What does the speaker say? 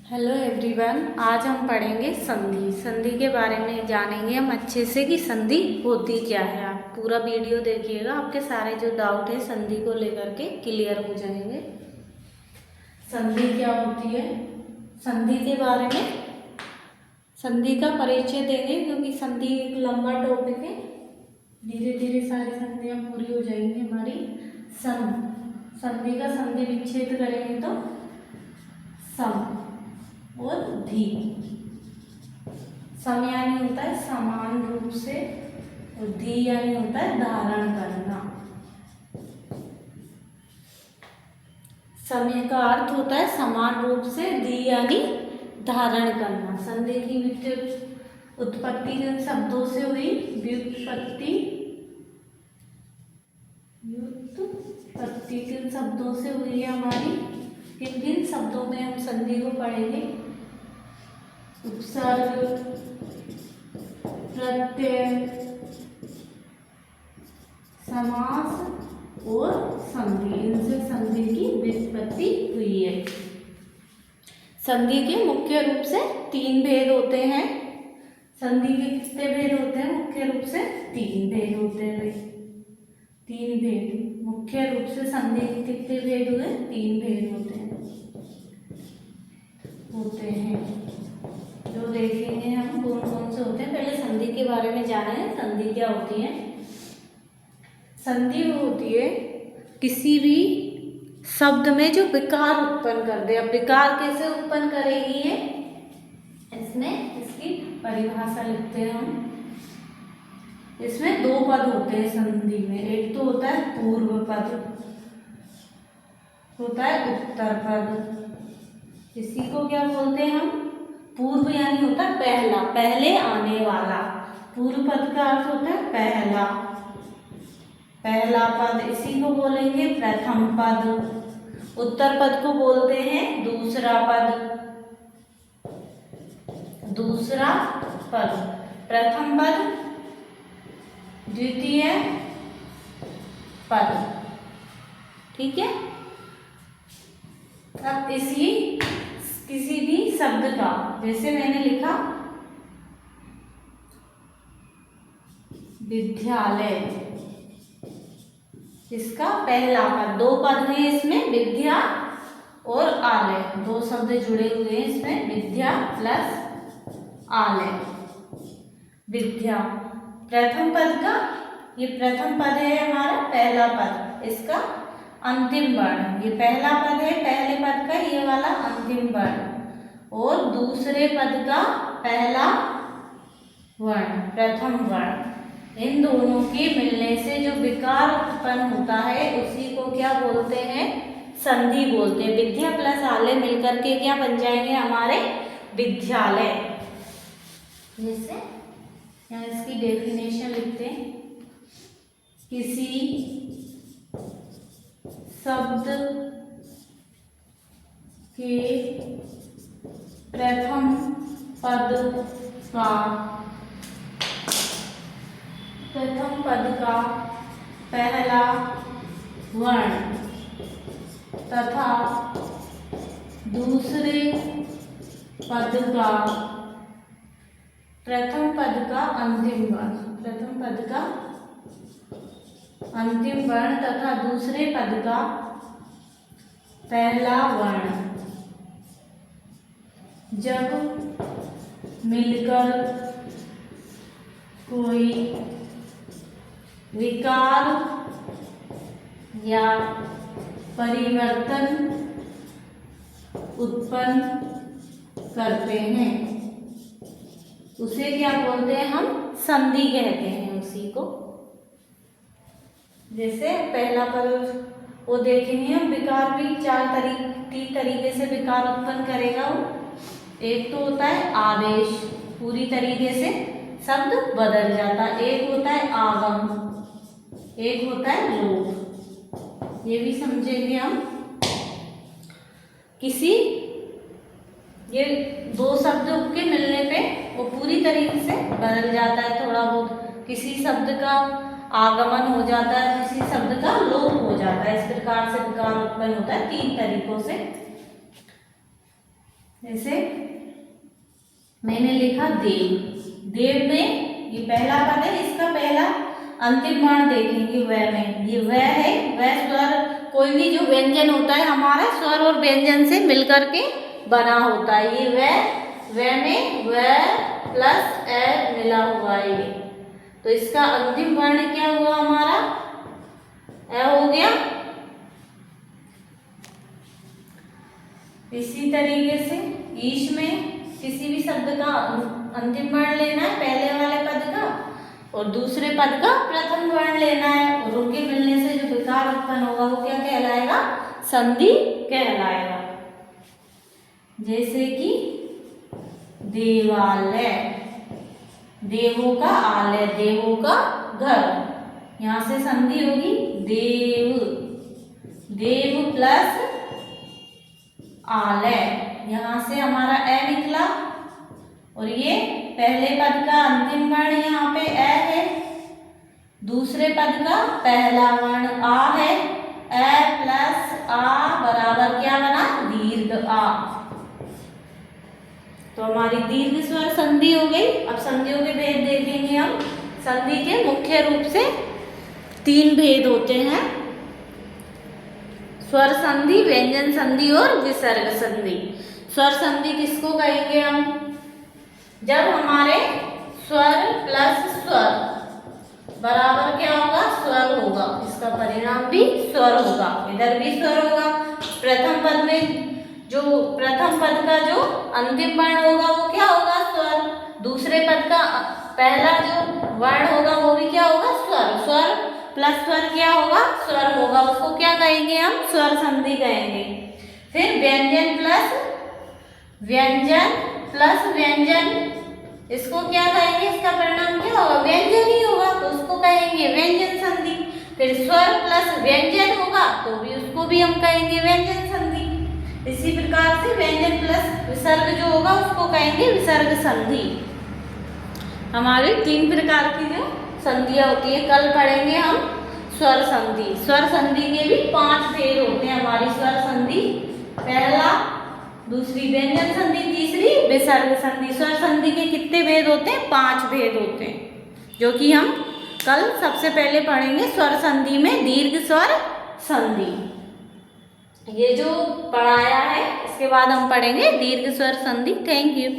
Hello everyone, आज हम पढ़ेंगे संधि। संधि के बारे में जानेंगे हम अच्छे से कि संधि होती क्या है। आप पूरा वीडियो देखिएगा, आपके सारे जो डाउट है संधि को लेकर के क्लियर हो जाएंगे। संधि क्या होती है, संधि के बारे में संधि का परिचय देंगे, क्योंकि संधि एक लंबा टॉपिक है। धीरे धीरे सारी संधियाँ पूरी हो जाएंगी हमारी। संधि का संधि विच्छेद करेंगे तो सम और धी। सम यानी होता है समान रूप से और धी यानी होता है धारण करना। समय का अर्थ होता है समान रूप से, धी यानी धारण करना। संधि की उत्पत्ति किन शब्दों से हुई? व्युत्पत्ति किन शब्दों से हुई है हमारी? किन किन शब्दों में हम संधि को पढ़ेंगे? उपसर्ग, प्रत्यय, समास और संधि, इनसे संधि की व्युत्पत्ति हुई है। संधि के मुख्य रूप से तीन भेद होते हैं। संधि के कितने भेद होते हैं? मुख्य रूप से तीन भेद होते हैं। तीन भेद मुख्य रूप से संधि के कितने भेद हुए? तीन भेद होते हैं जो देखेंगे हम कौन कौन से होते हैं। पहले संधि के बारे में जाने, संधि क्या होती है। संधि होती है किसी भी शब्द में जो विकार उत्पन्न कर दे। अब विकार कैसे उत्पन्न करेगी है, इसमें इसकी परिभाषा लिखते हैं हम। इसमें दो पद होते हैं संधि में। एक तो होता है पूर्व पद, होता है उत्तर पद। इसी को क्या बोलते हैं हम? पूर्व यानी होता है पहला, पहले आने वाला। पूर्व पद का अर्थ होता है पहला, पहला पद। इसी को बोलेंगे प्रथम पद। उत्तर पद को बोलते हैं दूसरा पद, दूसरा पद। प्रथम पद, द्वितीय पद। ठीक है। अब किसी भी शब्द का, जैसे मैंने लिखा विद्यालय, इसका पहला पद, दो पद हैं इसमें, विद्या और आलय, दो शब्द जुड़े हुए हैं इसमें, विद्या प्लस आलय। विद्या प्रथम पद का, ये प्रथम पद है हमारा, पहला पद, इसका अंतिम वर्ण, ये पहला पद है, पहले पद का ये वाला अंतिम वर्ण, और दूसरे पद का पहला वर्ण, प्रथम वर्ण। इन दोनों के मिलने से जो विकार उत्पन्न होता है उसी को क्या बोलते हैं? संधि बोलते हैं। विद्या प्लस आलय मिलकर के क्या बन जाएंगे? हमारे विद्यालय। जैसे यहाँ इसकी डेफिनेशन लिखते हैं, किसी शब्द के प्रथम पद का, प्रथम पद का पहला वर्ण तथा दूसरे पद का, प्रथम पद का अंतिम वर्ण, प्रथम पद का अंतिम वर्ण तथा दूसरे पद का पहला वर्ण जब मिलकर कोई विकार या परिवर्तन उत्पन्न करते हैं, उसे क्या बोलते हैं? हम संधि कहते हैं उसी को। जैसे पहला पद वो देखेंगे हम, विकार भी तीन तरीके से विकार उत्पन्न करेगा वो। एक तो होता है आवेश, पूरी तरीके से शब्द बदल जाता है। एक होता है आगम, एक होता है लोभ। ये भी समझेंगे हम। ये दो शब्दों के मिलने पे वो पूरी तरीके से बदल जाता है। थोड़ा बहुत किसी शब्द का आगमन हो जाता है, किसी शब्द का लोप हो जाता है। इस प्रकार से विकार उत्पन्न होता है तीन तरीकों से। जैसे मैंने लिखा देव, देव में ये पहला पद है, इसका पहला अंतिम वर्ण देखेंगे व में, ये व है, व स्वर कोई भी जो व्यंजन होता है हमारा स्वर और व्यंजन से मिलकर के बना होता है। ये व में व प्लस ए मिला हुआ है ये, तो इसका अंतिम वर्ण क्या हुआ हमारा, ए हो गया। इसी तरीके से ईश में किसी भी शब्द का अंतिम वर्ण लेना है पहले वाले पद का, और दूसरे पद का प्रथम वर्ण लेना है, और उनके मिलने से जो विकार उत्पन्न होगा वो क्या कहलाएगा, संधि कहलाएगा। जैसे कि देवालय, देवों का आलय, देवों का घर, यहां से संधि होगी देव, देव प्लस आलय, यहां से हमारा ए निकला, और ये पहले पद का अंतिम वर्ण यहाँ पे ए है, दूसरे पद का पहला वर्ण आ है, ए प्लस आ बराबर क्या बना, दीर्घ आ। तो हमारी दीर्घ स्वर संधि हो गई। अब संधियों के भेद देखेंगे हम। संधि के मुख्य रूप से 3 भेद होते हैं, स्वर संधि, व्यंजन संधि और विसर्ग संधि। स्वर संधि किसको कहेंगे हम, जब हमारे स्वर प्लस स्वर बराबर क्या होगा, स्वर होगा, इसका परिणाम भी स्वर होगा, इधर भी स्वर होगा। प्रथम पद में जो प्रथम पद का जो अंतिम वर्ण होगा वो क्या होगा, स्वर, दूसरे पद का पहला जो वर्ण होगा वो भी क्या होगा, स्वर, स्वर प्लस स्वर क्या होगा, स्वर होगा, उसको क्या कहेंगे हम, स्वर संधि कहेंगे। फिर व्यंजन प्लस व्यंजन प्लस व्यंजन, इसको क्या कहेंगे, इसका परिणाम क्या होगा, व्यंजन ही होगा, तो उसको कहेंगे व्यंजन संधि। फिर स्वर प्लस व्यंजन होगा तो भी उसको भी हम कहेंगे व्यंजन संधि। इसी प्रकार से व्यंजन प्लस विसर्ग जो होगा उसको कहेंगे विसर्ग संधि। हमारे 3 प्रकार की जो संधियां होती है, कल पढ़ेंगे हम स्वर संधि। स्वर संधि के भी 5 भेद होते हैं हमारी स्वर संधि, पहला, दूसरी व्यंजन संधि, तीसरी विसर्ग संधि। स्वर संधि के कितने भेद होते हैं, 5 भेद होते हैं, जो कि हम कल सबसे पहले पढ़ेंगे। स्वर संधि में दीर्घ स्वर संधि, ये जो पढ़ाया है इसके बाद हम पढ़ेंगे दीर्घ स्वर संधि। Thank you.